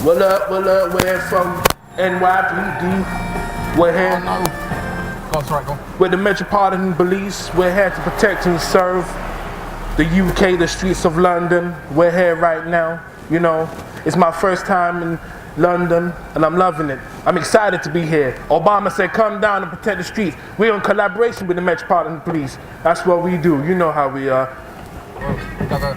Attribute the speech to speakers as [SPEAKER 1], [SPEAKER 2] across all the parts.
[SPEAKER 1] What up, we're from NYPD. We're here.
[SPEAKER 2] Oh no. Go on, sorry, go on.
[SPEAKER 1] We're the Metropolitan Police. We're here to protect and serve the UK, the streets of London. We're here right now. You know, it's my first time in London and I'm loving it. I'm excited to be here. Obama said come down and protect the streets. We're in collaboration with the Metropolitan Police. That's what we do. You know how we are.
[SPEAKER 2] Go.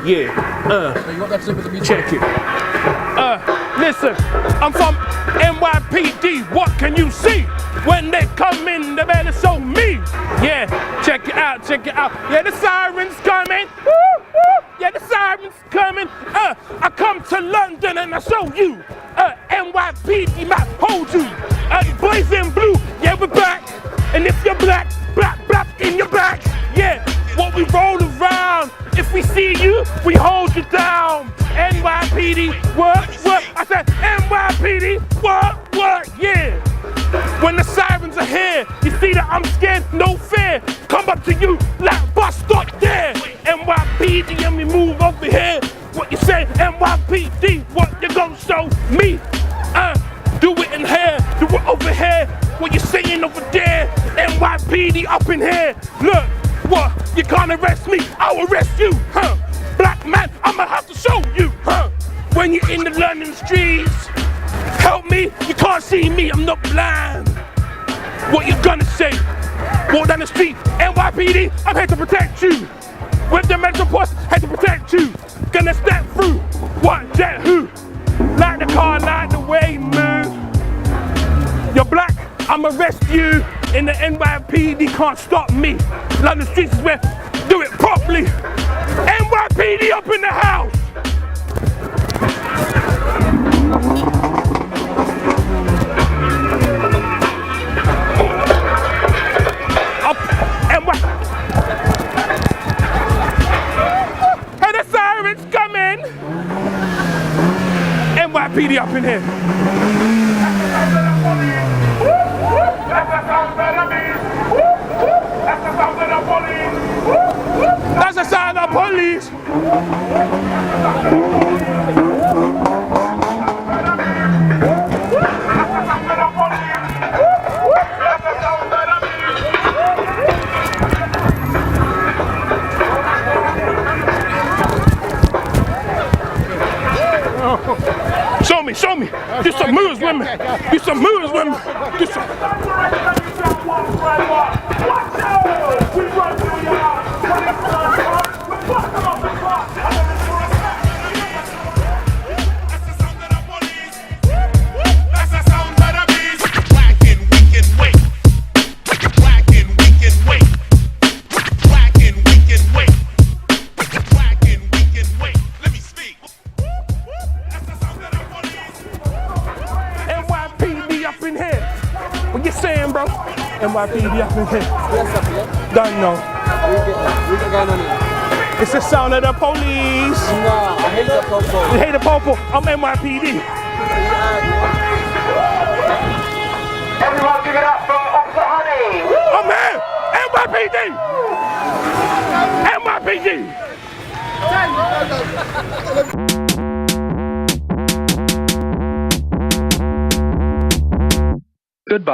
[SPEAKER 1] Yeah,
[SPEAKER 2] You got that to do with the music?
[SPEAKER 1] check it. Listen, I'm from NYPD, what can you see? When they come in, they better show me. Yeah, check it out. Yeah, the sirens coming. Woo, woo. Yeah, the sirens coming. I come to London and I show you. NYPD might hold you. Boys in blue, yeah, we're back. And if you're black, black in your back. Yeah, what we roll around. If we see you, we hold you down. NYPD, work. I said NYPD, work, yeah. When the sirens are here, you see that I'm scared, no fear. Come up to you like bus stop there. NYPD and we move over here. What you say, NYPD, what you gonna show me? Do it in here, do it over here. What you saying over there? NYPD up in here. Look. What? You can't arrest me, I'll arrest you, huh? Black man, I'ma have to show you, huh? When you're in the London streets, help me, you can't see me, I'm not blind. What you gonna say? Walk down the street, NYPD, I'm here to protect you. With the Metro Post, here to protect you. Gonna step through, what, jet who? Like the car, like the way you move. You're black, I'ma arrest you. In the NYPD can't stop me. London streets is where do it properly. NYPD up in the house. Hey, the sirens coming. NYPD up in here. That's the sound of police. Show me. Do some moves with me. Do some moves with me. Do some. What you saying, bro? NYPD up in here. Don't know.
[SPEAKER 3] We got going on here.
[SPEAKER 1] It's the sound of the police.
[SPEAKER 3] Nah, I hate the popo.
[SPEAKER 1] You hate the popo? I'm NYPD.
[SPEAKER 4] Everyone give it up for Officer Honey.
[SPEAKER 1] I'm here. NYPD. NYPD.